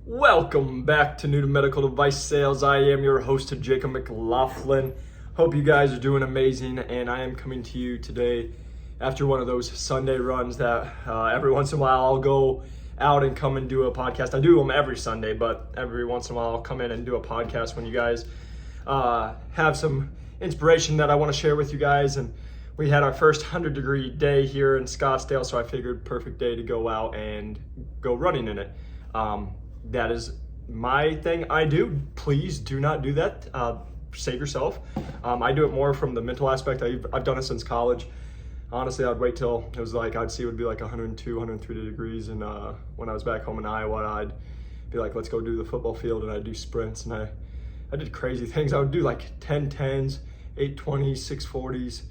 Welcome back to New to Medical Device Sales. I am your host, Jacob McLaughlin. Hope you guys are doing amazing, and I am coming to you today after one of those Sunday runs that every once in a while I'll go out and come and do a podcast. I do them every Sunday, but every once in a while I'll come in and do a podcast when you guys have some inspiration that I want to share with you guys. And we had our first 100-degree day here in Scottsdale, so I figured perfect day to go out and go running in it. That is my thing I do. Please do not do that. Save yourself. I do it more from the mental aspect. I've done it since college. Honestly, I'd wait till it was like, I'd see it would be like 102, 103 degrees. And when I was back home in Iowa, I'd be like, let's go do the football field. And I'd do sprints. And I did crazy things. I would do like 10 10s, 8 20s, 6 40s,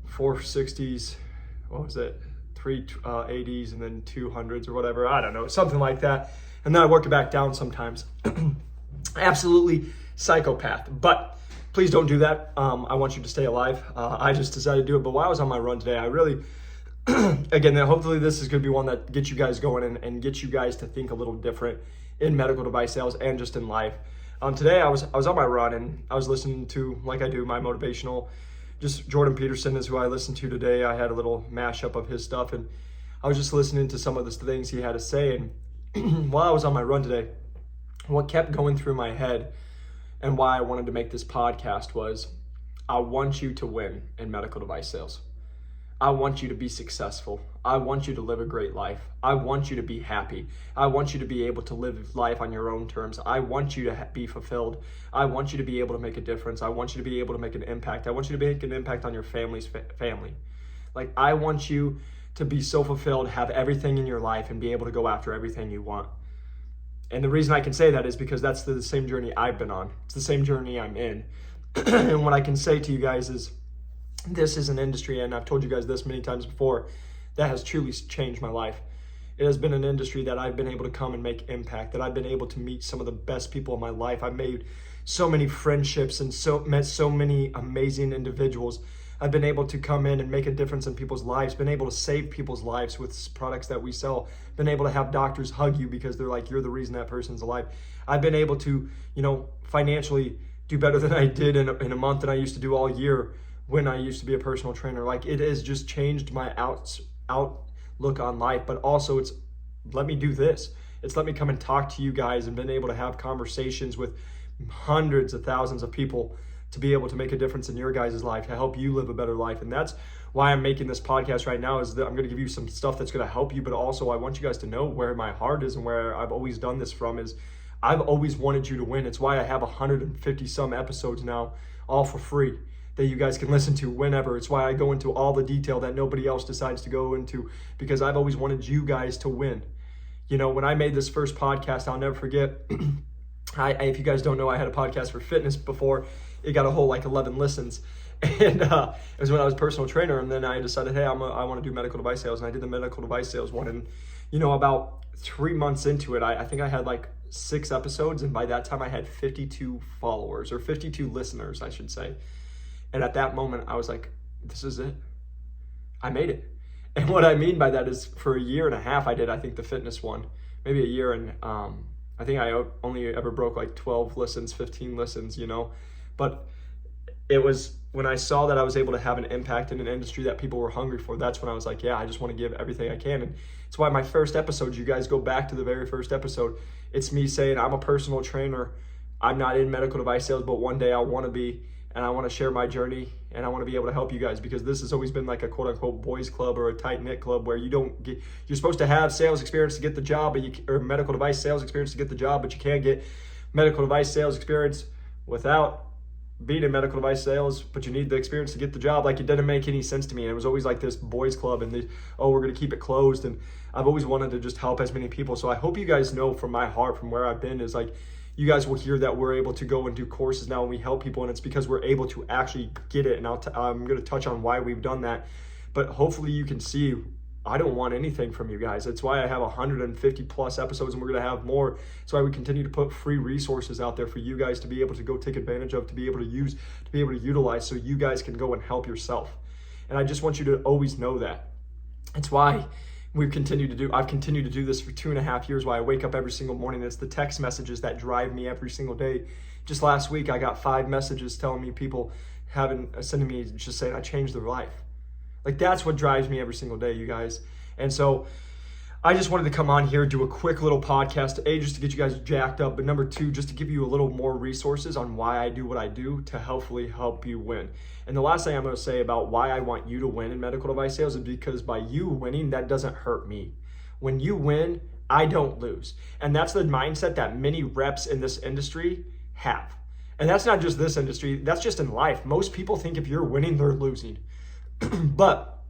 4 60s. What was it? 3 80s and then 200s or whatever. I don't know. Something like that. And then I work it back down sometimes. Absolutely psychopath. But please don't do that. I want you to stay alive. I just decided to do it. But while I was on my run today, I really, again, hopefully this is going to be one that gets you guys going and gets you guys to think a little different in medical device sales and just in life. Today I was on my run and I was listening to, like I do, my motivational, just Jordan Peterson is who I listened to today. I had a little mashup of his stuff and I was just listening to some of the things he had to say. And while I was on my run today, what kept going through my head and why I wanted to make this podcast was, I want you to win in medical device sales. I want you to be successful. I want you to live a great life. I want you to be happy. I want you to be able to live life on your own terms. I want you to be fulfilled. I want you to be able to make a difference. I want you to be able to make an impact. I want you to make an impact on your family's family. Like, I want you to be so fulfilled, have everything in your life, and be able to go after everything you want. And the reason I can say that is because that's the same journey I've been on. It's the same journey I'm in. And what I can say to you guys is, this is an industry, and I've told you guys this many times before, that has truly changed my life. It has been an industry that I've been able to come and make impact, that I've been able to meet some of the best people in my life. I've made so many friendships and met so many amazing individuals. I've been able to come in and make a difference in people's lives, been able to save people's lives with products that we sell, been able to have doctors hug you because they're like, you're the reason that person's alive. I've been able to, financially do better than I did in a month than I used to do all year when I used to be a personal trainer. Like, it has just changed my outlook on life, but also it's let me do this. It's let me come and talk to you guys and been able to have conversations with hundreds of thousands of people to be able to make a difference in your guys' life, to help you live a better life. And that's why I'm making this podcast right now, is that I'm going to give you some stuff that's going to help you, but also I want you guys to know where my heart is and where I've always done this from is I've always wanted you to win. It's why I have 150 some episodes now, all for free, that you guys can listen to whenever. It's why I go into all the detail that nobody else decides to go into, because I've always wanted you guys to win. When I made this first podcast, I'll never forget, if you guys don't know, I had a podcast for fitness before. It got a whole 11 listens. And it was when I was a personal trainer. And then I decided, hey, I want to do medical device sales. And I did the medical device sales one. And, about 3 months into it, I think I had 6 episodes. And by that time I had 52 followers, or 52 listeners, I should say. And at that moment I was like, this is it. I made it. And what I mean by that is, for a year and a half, I did, I think, the fitness one, maybe a year. And I think I only ever broke 12 listens, 15 listens, But it was when I saw that I was able to have an impact in an industry that people were hungry for, that's when I was like, yeah, I just want to give everything I can. And it's why my first episode, you guys go back to the very first episode, it's me saying I'm a personal trainer. I'm not in medical device sales, but one day I want to be, and I want to share my journey, and I want to be able to help you guys, because this has always been like a quote unquote boys club or a tight knit club where you're supposed to have sales experience to get the job, or medical device sales experience to get the job, but you can't get medical device sales experience without being in medical device sales, but you need the experience to get the job. It didn't make any sense to me. And it was always like this boys club, and we're going to keep it closed. And I've always wanted to just help as many people. So I hope you guys know from my heart, from where I've been, is you guys will hear that we're able to go and do courses now and we help people. And it's because we're able to actually get it. And I'm going to touch on why we've done that. But hopefully you can see, I don't want anything from you guys. That's why I have 150 plus episodes, and we're going to have more. That's why we continue to put free resources out there for you guys to be able to go take advantage of, to be able to use, to be able to utilize, so you guys can go and help yourself. And I just want you to always know that. It's why I've continued to do this for 2.5 years while I wake up every single morning. It's the text messages that drive me every single day. Just last week, I got 5 messages telling me people sending me just saying I changed their life. Like, that's what drives me every single day, you guys. And so I just wanted to come on here, do a quick little podcast, A, just to get you guys jacked up, but number 2, just to give you a little more resources on why I do what I do to hopefully help you win. And the last thing I'm going to say about why I want you to win in medical device sales is because by you winning, that doesn't hurt me. When you win, I don't lose. And that's the mindset that many reps in this industry have. And that's not just this industry, that's just in life. Most people think if you're winning, they're losing. But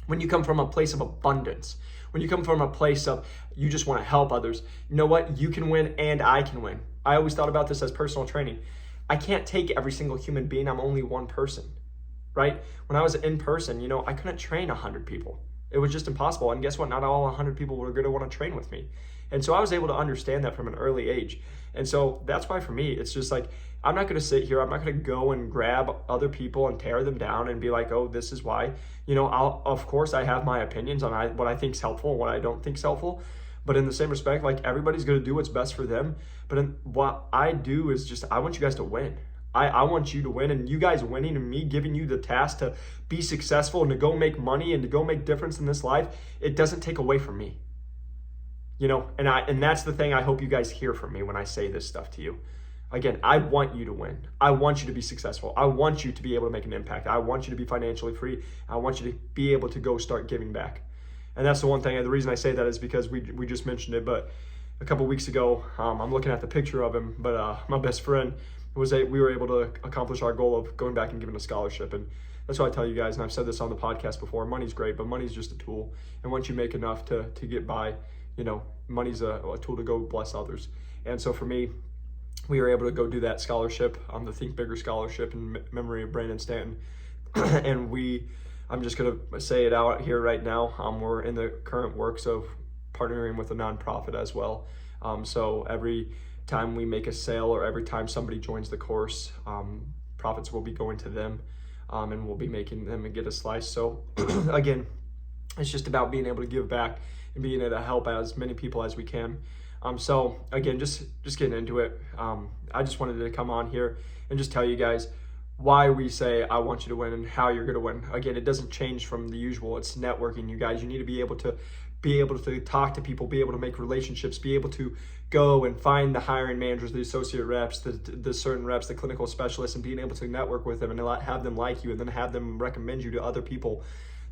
when you come from a place of abundance, when you come from a place of you just want to help others, you know what? You can win and I can win. I always thought about this as personal training. I can't take every single human being. I'm only one person, right? When I was in person, I couldn't train 100 people. It was just impossible. And guess what? Not all 100 people were going to want to train with me. And so I was able to understand that from an early age. And so that's why for me, it's just like, I'm not going to sit here. I'm not going to go and grab other people and tear them down and be like, oh, this is why. Of course, I have my opinions on what I think is helpful and what I don't think is helpful. But in the same respect, like, everybody's going to do what's best for them. But what I do is just, I want you guys to win. I want you to win, and you guys winning and me giving you the task to be successful and to go make money and to go make difference in this life, it doesn't take away from me. And that's the thing I hope you guys hear from me when I say this stuff to you. Again, I want you to win. I want you to be successful. I want you to be able to make an impact. I want you to be financially free. I want you to be able to go start giving back. And that's the one thing, the reason I say that is because we just mentioned it, but a couple weeks ago, I'm looking at the picture of him, but my best friend, we were able to accomplish our goal of going back and giving a scholarship. And that's what I tell you guys, and I've said this on the podcast before, money's great, but money's just a tool. And once you make enough to get by, money's a tool to go bless others. And so for me, we were able to go do that scholarship, the Think Bigger Scholarship in memory of Brandon Stanton. And I'm just going to say it out here right now. We're in the current works of partnering with a nonprofit as well. So every time we make a sale or every time somebody joins the course, profits will be going to them, and we'll be making them get a slice. So again, it's just about being able to give back and being able to help as many people as we can. So again, just getting into it, I just wanted to come on here and just tell you guys why we say I want you to win and how you're going to win. Again, it doesn't change from the usual. It's networking, you guys. You need to be able to talk to people, be able to make relationships, be able to go and find the hiring managers, the associate reps, the certain reps, the clinical specialists, and being able to network with them and have them like you and then have them recommend you to other people.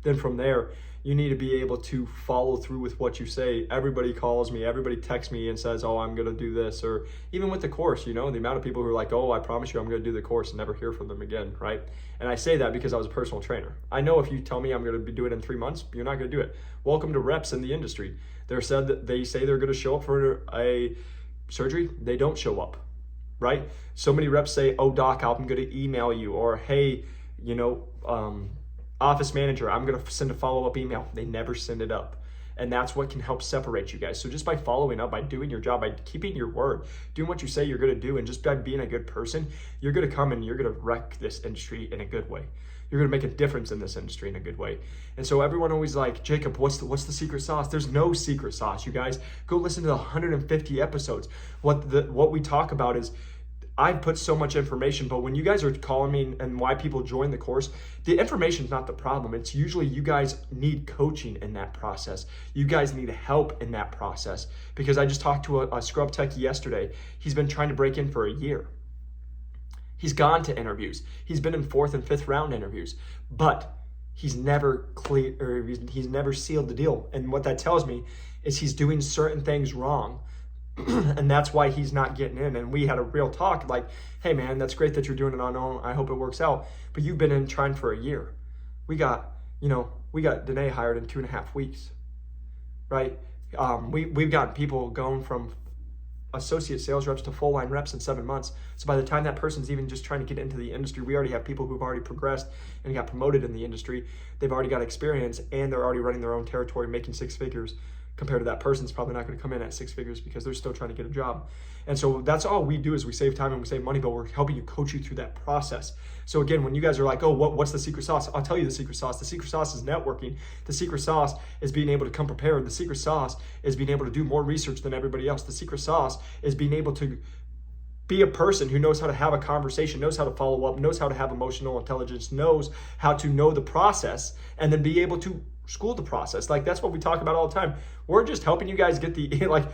Then from there, you need to be able to follow through with what you say. Everybody calls me, everybody texts me and says, oh, I'm going to do this. Or even with the course, the amount of people who are like, oh, I promise you I'm going to do the course and never hear from them again, right? And I say that because I was a personal trainer. I know if you tell me I'm going to be doing it in 3 months, you're not going to do it. Welcome to reps in the industry. They say they're going to show up for a surgery. They don't show up, right? So many reps say, oh, doc, I'm going to email you. Or, hey, office manager, I'm going to send a follow-up email. They never send it up. And that's what can help separate you guys. So just by following up, by doing your job, by keeping your word, doing what you say you're going to do, and just by being a good person, you're going to come and you're going to wreck this industry in a good way. You're going to make a difference in this industry in a good way. And so everyone always like, Jacob, what's the secret sauce? There's no secret sauce, you guys. Go listen to the 150 episodes. What we talk about is, I put so much information, but when you guys are calling me and why people join the course, the information is not the problem. It's usually you guys need coaching in that process. You guys need help in that process. Because I just talked to a scrub tech yesterday. He's been trying to break in for a year. He's gone to interviews. He's been in 4th and 5th round interviews, but he's never he's never sealed the deal. And what that tells me is he's doing certain things wrong. And that's why he's not getting in. And we had a real talk like, hey man, that's great that you're doing it on your own. I hope it works out. But you've been in trying for a year. We got Danae hired in 2.5 weeks, right? We've got people going from associate sales reps to full line reps in 7 months. So by the time that person's even just trying to get into the industry, we already have people who've already progressed and got promoted in the industry. They've already got experience and they're already running their own territory, making 6 figures. compared to that person's probably not going to come in at 6 figures because they're still trying to get a job. And so that's all we do is we save time and we save money, but we're helping you, coach you through that process. So again, when you guys are like, oh, what's the secret sauce? I'll tell you the secret sauce. The secret sauce is networking. The secret sauce is being able to come prepared. The secret sauce is being able to do more research than everybody else. The secret sauce is being able to be a person who knows how to have a conversation, knows how to follow up, knows how to have emotional intelligence, knows how to know the process, and then be able to school the process. Like, that's what we talk about all the time. We're just helping you guys get the,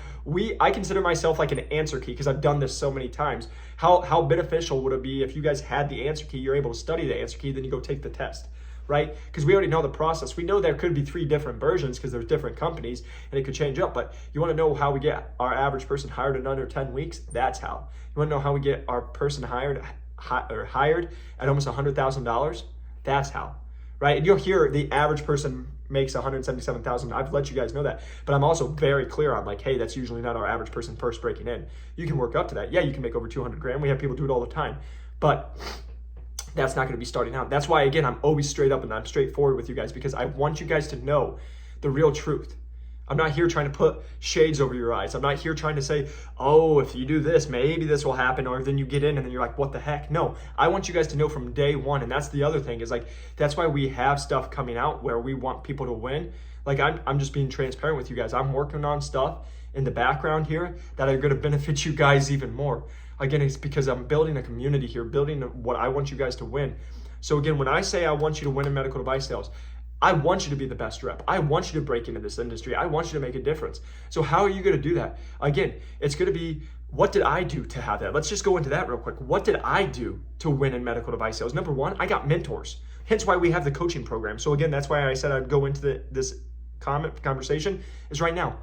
I consider myself like an answer key because I've done this so many times. How beneficial would it be if you guys had the answer key, you're able to study the answer key, then you go take the test, right? Because we already know the process. We know there could be 3 different versions because there's different companies and it could change up, but you want to know how we get our average person hired in under 10 weeks? That's how. You want to know how we get our person hired at almost $100,000? That's how, right? And you'll hear the average person makes $177,000. I've let you guys know that, but I'm also very clear on like, hey, that's usually not our average person first breaking in. You can work up to that. Yeah, you can make over 200 grand. We have people do it all the time, but that's not going to be starting out. That's why, again, I'm always straight up and I'm straightforward with you guys because I want you guys to know the real truth. I'm not here trying to put shades over your eyes. I'm not here trying to say, oh, if you do this, maybe this will happen, or then you get in and then you're like, what the heck? No, I want you guys to know from day one. And that's the other thing is like, that's why we have stuff coming out where we want people to win. Like I'm just being transparent with you guys. I'm working on stuff in the background here that are going to benefit you guys even more. Again, it's because I'm building a community here, building what I want you guys to win. So again, when I say I want you to win in medical device sales, I want you to be the best rep. I want you to break into this industry. I want you to make a difference. So how are you going to do that? Again, it's going to be, what did I do to have that? Let's just go into that real quick. What did I do to win in medical device sales? Number one, I got mentors. Hence why we have the coaching program. So again, that's why I said I'd go into this conversation is right now.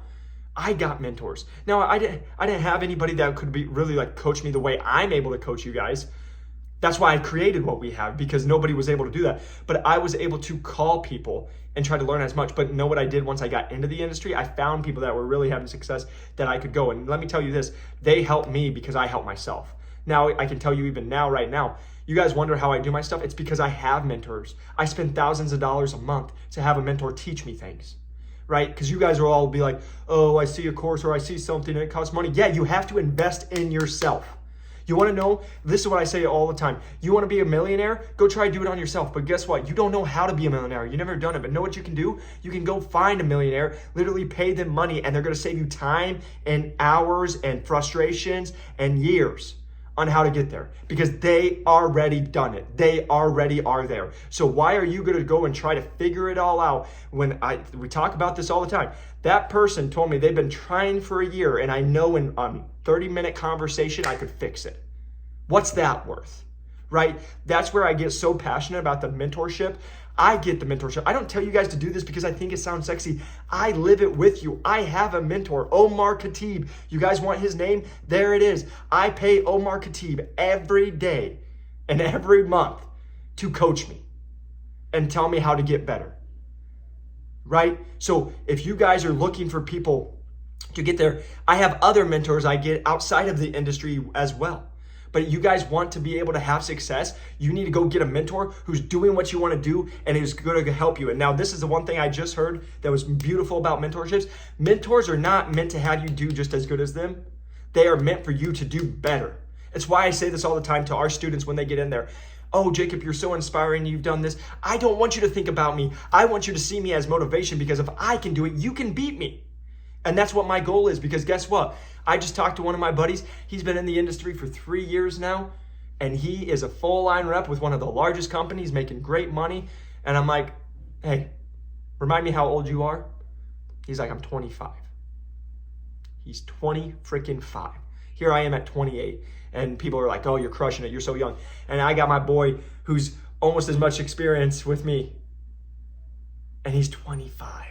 I got mentors. Now, I didn't have anybody that could be really like coach me the way I'm able to coach you guys. That's why I created what we have, because nobody was able to do that. But I was able to call people and try to learn as much. But know what I did once I got into the industry? I found people that were really having success that I could go. And let me tell you this, they helped me because I helped myself. Now, I can tell you even now, right now, you guys wonder how I do my stuff? It's because I have mentors. I spend thousands of dollars a month to have a mentor teach me things, right? Because you guys will all be like, oh, I see a course or I see something and it costs money. Yeah, you have to invest in yourself. You want to know? This is what I say all the time. You want to be a millionaire? Go try to do it on yourself. But guess what? You don't know how to be a millionaire. You've never done it. But know what you can do? You can go find a millionaire, literally pay them money, and they're going to save you time and hours and frustrations and years on how to get there because they already done it. They already are there. So why are you going to go and try to figure it all out when we talk about this all the time? That person told me they've been trying for a year and I know in 30-minute conversation I could fix it. What's that worth? Right? That's where I get so passionate about the mentorship. I get the mentorship. I don't tell you guys to do this because I think it sounds sexy. I live it with you. I have a mentor, Omar Khatib. You guys want his name? There it is. I pay Omar Khatib every day and every month to coach me and tell me how to get better. Right? So if you guys are looking for people to get there, I have other mentors I get outside of the industry as well. But you guys want to be able to have success, you need to go get a mentor who's doing what you want to do and is going to help you. And now this is the one thing I just heard that was beautiful about mentorships. Mentors are not meant to have you do just as good as them. They are meant for you to do better. It's why I say this all the time to our students when they get in there. Oh, Jacob, you're so inspiring. You've done this. I don't want you to think about me. I want you to see me as motivation because if I can do it, you can beat me. And that's what my goal is because guess what? I just talked to one of my buddies. He's been in the industry for 3 years now, and he is a full-line rep with one of the largest companies making great money. And I'm like, hey, remind me how old you are? He's like, I'm 25. He's 20 freaking 5. Here I am at 28. And people are like, oh, you're crushing it. You're so young. And I got my boy who's almost as much experience with me. And he's 25.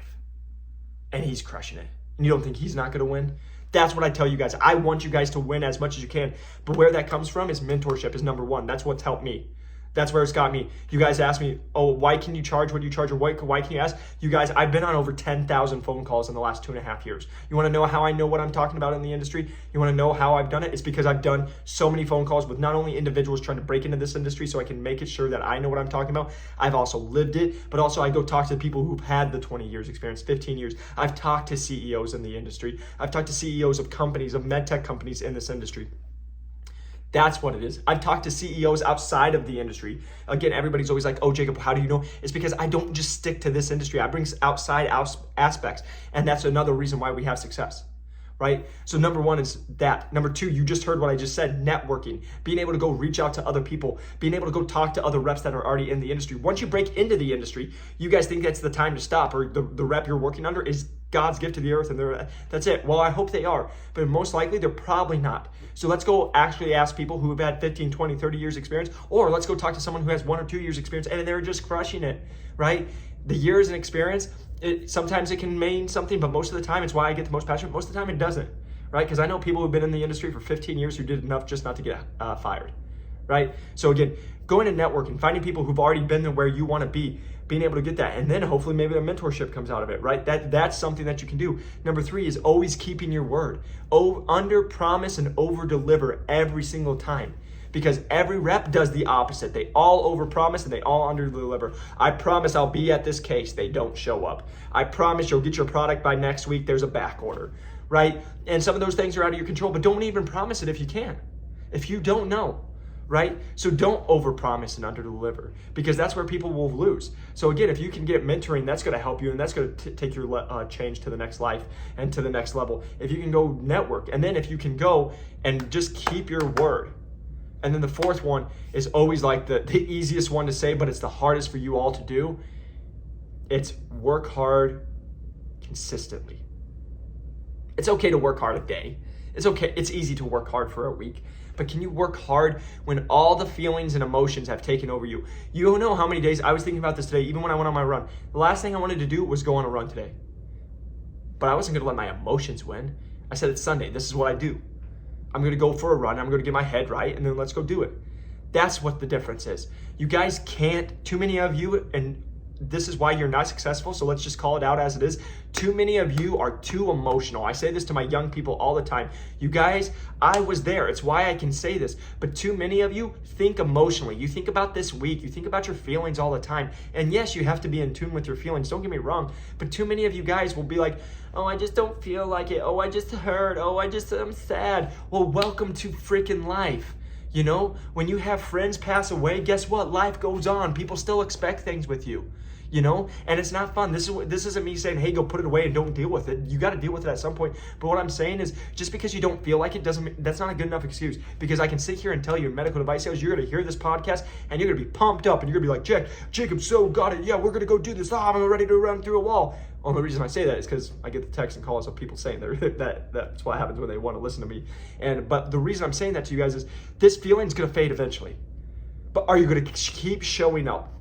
And he's crushing it. And you don't think he's not going to win? That's what I tell you guys. I want you guys to win as much as you can. But where that comes from is mentorship is number one. That's what's helped me. That's where it's got me. You guys ask me, oh, why can you charge what you charge, or why can you ask? You guys, I've been on over 10,000 phone calls in the last 2.5 years. You want to know how I know what I'm talking about in the industry? You want to know how I've done it? It's because I've done so many phone calls with not only individuals trying to break into this industry so I can make it sure that I know what I'm talking about. I've also lived it, but also I go talk to people who've had the 20 years experience, 15 years. I've talked to CEOs in the industry. I've talked to CEOs of companies, of med tech companies in this industry. That's what it is. I've talked to CEOs outside of the industry. Again, everybody's always like, oh, Jacob, how do you know? It's because I don't just stick to this industry. I bring outside aspects. And that's another reason why we have success, right? So number one is that. Number two, you just heard what I just said, networking, being able to go reach out to other people, being able to go talk to other reps that are already in the industry. Once you break into the industry, you guys think that's the time to stop, or the rep you're working under is God's gift to the earth, and that's it. Well, I hope they are, but most likely they're probably not. So let's go actually ask people who have had 15, 20, 30 years experience, or let's go talk to someone who has 1 or 2 years experience and they're just crushing it, right? The years and experience, sometimes it can mean something, but most of the time it's why I get the most passionate. Most of the time it doesn't, right? Because I know people who've been in the industry for 15 years who did enough just not to get fired, right? So again, going to networking, finding people who've already been there where you want to be, being able to get that, and then hopefully maybe the mentorship comes out of it, right? That's something that you can do. Number 3 is always keeping your word. Under promise and over deliver every single time, because every rep does the opposite. They all over promise and they all under deliver. I promise I'll be at this case. They don't show up. I promise you'll get your product by next week. There's a back order, right? And some of those things are out of your control, but don't even promise it if you can. If you don't know, right? So don't overpromise and underdeliver, because that's where people will lose. So again, if you can get mentoring, that's going to help you, and that's going to take your change to the next life and to the next level. If you can go network, and then if you can go and just keep your word. And then the 4th one is always like the easiest one to say, but it's the hardest for you all to do. It's work hard consistently. It's okay to work hard a day. It's okay. It's easy to work hard for a week. But can you work hard when all the feelings and emotions have taken over you? You don't know how many days I was thinking about this today, even when I went on my run. The last thing I wanted to do was go on a run today. But I wasn't going to let my emotions win. I said, it's Sunday. This is what I do. I'm going to go for a run. I'm going to get my head right, and then let's go do it. That's what the difference is. You guys can't, too many of you, and this is why you're not successful, so let's just call it out as it is. Too many of you are too emotional. I say this to my young people all the time. You guys, I was there. It's why I can say this. But too many of you think emotionally. You think about this week. You think about your feelings all the time. And yes, you have to be in tune with your feelings. Don't get me wrong. But too many of you guys will be like, oh, I just don't feel like it. Oh, I just hurt. Oh, I'm sad. Well, welcome to freaking life. You know, when you have friends pass away, guess what? Life goes on. People still expect things with you. You know, and it's not fun. This isn't me saying, hey, go put it away and don't deal with it. You got to deal with it at some point. But what I'm saying is, just because you don't feel like it that's not a good enough excuse. Because I can sit here and tell you in medical device sales, you're going to hear this podcast and you're going to be pumped up and you're going to be like, Jacob, so got it. Yeah, we're going to go do this. I'm ready to run through a wall. Only reason I say that is because I get the texts and calls of people saying that's what happens when they want to listen to me. But the reason I'm saying that to you guys is this feeling's going to fade eventually. But are you going to keep showing up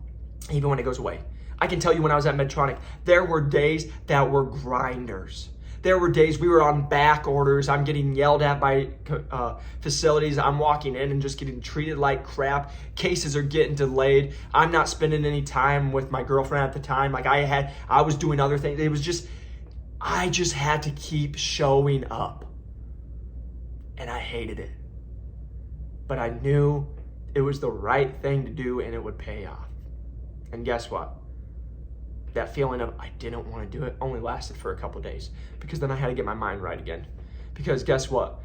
even when it goes away? I can tell you when I was at Medtronic, there were days that were grinders. There were days we were on back orders. I'm getting yelled at by facilities. I'm walking in and just getting treated like crap. Cases are getting delayed. I'm not spending any time with my girlfriend at the time. Like I was doing other things. It was just, I just had to keep showing up. And I hated it. But I knew it was the right thing to do and it would pay off. And guess what? That feeling of I didn't want to do it only lasted for a couple days, because then I had to get my mind right again. Because guess what?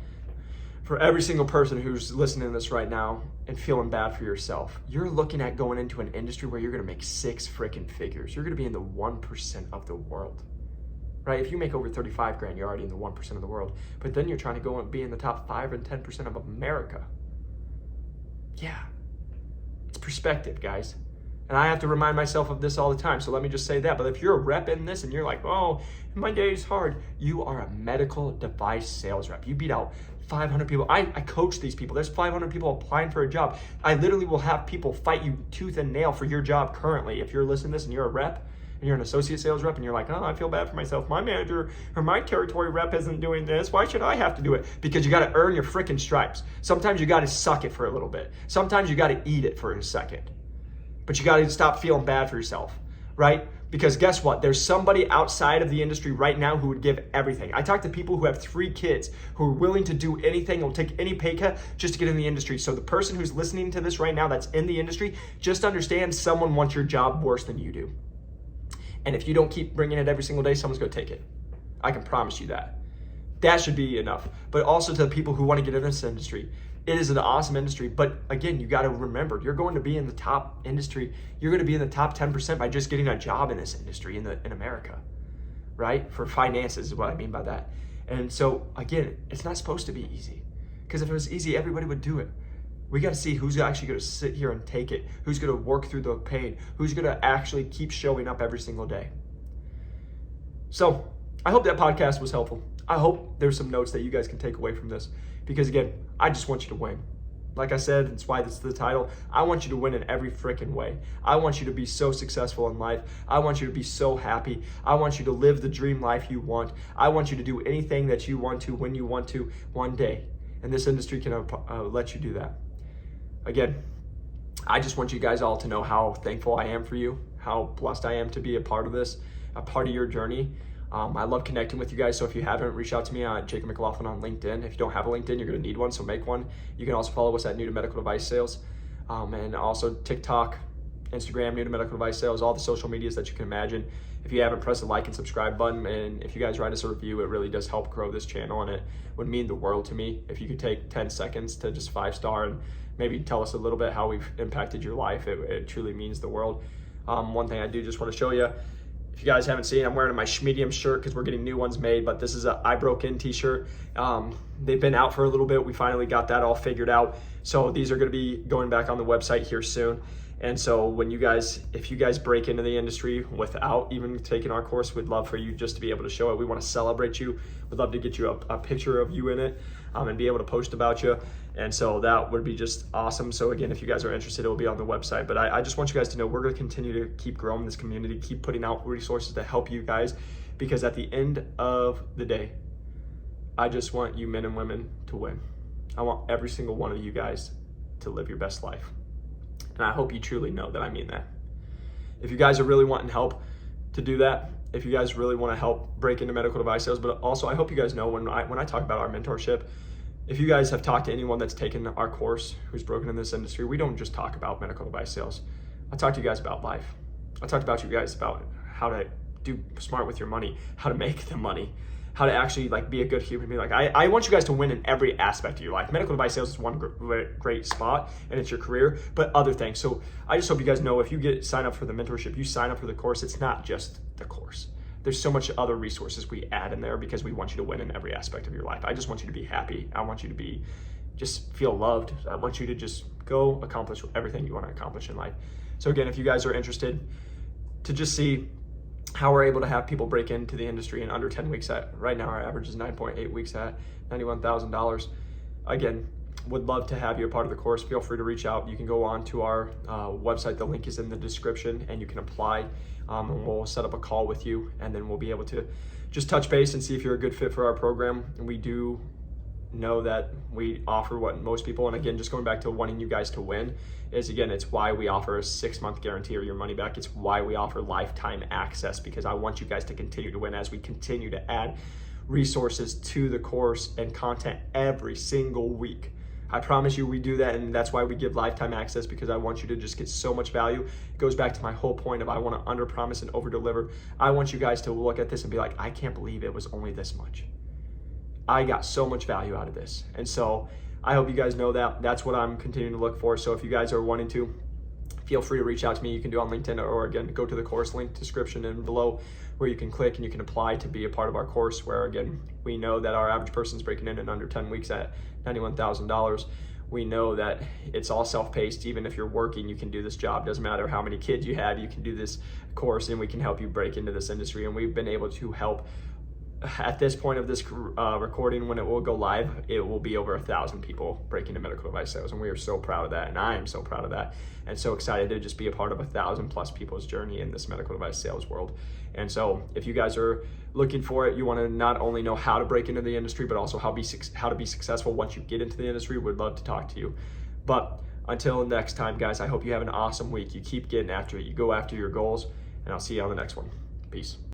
For every single person who's listening to this right now and feeling bad for yourself, you're looking at going into an industry where you're going to make 6 freaking figures. You're going to be in the 1% of the world, right? If you make over 35 grand, you're already in the 1% of the world. But then you're trying to go and be in the top 5 and 10% of America. Yeah, it's perspective, guys. And I have to remind myself of this all the time. So let me just say that. But if you're a rep in this and you're like, oh, my day is hard, you are a medical device sales rep. You beat out 500 people. I coach these people. There's 500 people applying for a job. I literally will have people fight you tooth and nail for your job currently. If you're listening to this and you're a rep When you're an associate sales rep and you're like, oh, I feel bad for myself. My manager or my territory rep isn't doing this. Why should I have to do it? Because you got to earn your freaking stripes. Sometimes you got to suck it for a little bit. Sometimes you got to eat it for a second. But you got to stop feeling bad for yourself, right? Because guess what? There's somebody outside of the industry right now who would give everything. I talk to people who have 3 kids who are willing to do anything, will take any pay cut just to get in the industry. So the person who's listening to this right now that's in the industry, just understand someone wants your job worse than you do. And if you don't keep bringing it every single day, someone's going to take it. I can promise you that. That should be enough. But also to the people who want to get in this industry, it is an awesome industry, but again, you got to remember, you're going to be in the top industry. You're going to be in the top 10% by just getting a job in this industry in America, right? For finances is what I mean by that. And so again, it's not supposed to be easy, because if it was easy, everybody would do it. We got to see who's actually going to sit here and take it, who's going to work through the pain, who's going to actually keep showing up every single day. So I hope that podcast was helpful. I hope there's some notes that you guys can take away from this, because again, I just want you to win. Like I said, that's why this is the title. I want you to win in every freaking way. I want you to be so successful in life. I want you to be so happy. I want you to live the dream life you want. I want you to do anything that you want to when you want to one day. And this industry can let you do that. Again, I just want you guys all to know how thankful I am for you, how blessed I am to be a part of this, a part of your journey. I love connecting with you guys. So if you haven't, reach out to me at Jacob McLaughlin on LinkedIn. If you don't have a LinkedIn, you're going to need one, so make one. You can also follow us at New to Medical Device Sales, and also TikTok, Instagram, New to Medical Device Sales, all the social medias that you can imagine. If you haven't, press the like and subscribe button. And if you guys write us a review, it really does help grow this channel, and it would mean the world to me. If you could take 10 seconds to just 5-star and maybe tell us a little bit how we've impacted your life, it truly means the world. One thing I do just want to show you, if you guys haven't seen, I'm wearing my Schmedium shirt because we're getting new ones made, but this is a I Broke In t-shirt. They've been out for a little bit. We finally got that all figured out. So these are going to be going back on the website here soon. And so if you guys break into the industry without even taking our course, we'd love for you just to be able to show it. We want to celebrate you. We'd love to get you a picture of you in it, and be able to post about you. And so that would be just awesome. So again, if you guys are interested, it will be on the website. But I just want you guys to know we're going to continue to keep growing this community, keep putting out resources to help you guys, because at the end of the day, I just want you men and women to win. I want every single one of you guys to live your best life. And I hope you truly know that I mean that. If you guys are really wanting help to do that, if you guys really want to help break into medical device sales, but also I hope you guys know when I talk about our mentorship, if you guys have talked to anyone that's taken our course who's broken in this industry, we don't just talk about medical device sales. I talk to you guys about life. I talked about you guys about how to do smart with your money, how to make the money, how to actually be a good human being. I want you guys to win in every aspect of your life. Medical device sales is one great spot, and it's your career, but other things. So I just hope you guys know, if you sign up for the mentorship, you sign up for the course, it's not just the course. There's so much other resources we add in there because we want you to win in every aspect of your life. I just want you to be happy. I want you to just feel loved. I want you to just go accomplish everything you want to accomplish in life. So again, if you guys are interested to just see how we're able to have people break into the industry in under 10 weeks right now our average is 9.8 weeks at $91,000. Again, would love to have you a part of the course. Feel free to reach out. You can go on to our website. The link is in the description, and you can apply, and we'll set up a call with you, and then we'll be able to just touch base and see if you're a good fit for our program. And we do know that we offer what most people, and again, just going back to wanting you guys to win, is again, it's why we offer a 6-month guarantee or your money back. It's why we offer lifetime access, because I want you guys to continue to win as we continue to add resources to the course and content every single week. I promise you we do that, and that's why we give lifetime access, because I want you to just get so much value. It goes back to my whole point of I want to under promise and over deliver. I want you guys to look at this and be like, I can't believe it was only this much. I got so much value out of this. And so I hope you guys know that. That's what I'm continuing to look for. So if you guys are wanting to, feel free to reach out to me. You can do it on LinkedIn, or again, go to the course link description and below, where you can click and you can apply to be a part of our course, where again, we know that our average person's breaking in under 10 weeks at $91,000. We know that it's all self-paced. Even if you're working, you can do this job. Doesn't matter how many kids you have, you can do this course, and we can help you break into this industry. And we've been able to help at this point of this recording, when it will go live, it will be over 1,000 people breaking into medical device sales, and we are so proud of that, and I am so proud of that, and so excited to just be a part of 1,000+ people's journey in this medical device sales world. And so if you guys are looking for it, you want to not only know how to break into the industry, but also how to be successful once you get into the industry, would love to talk to you. But until next time, guys, I hope you have an awesome week. You keep getting after it. You go after your goals, and I'll see you on the next one. Peace.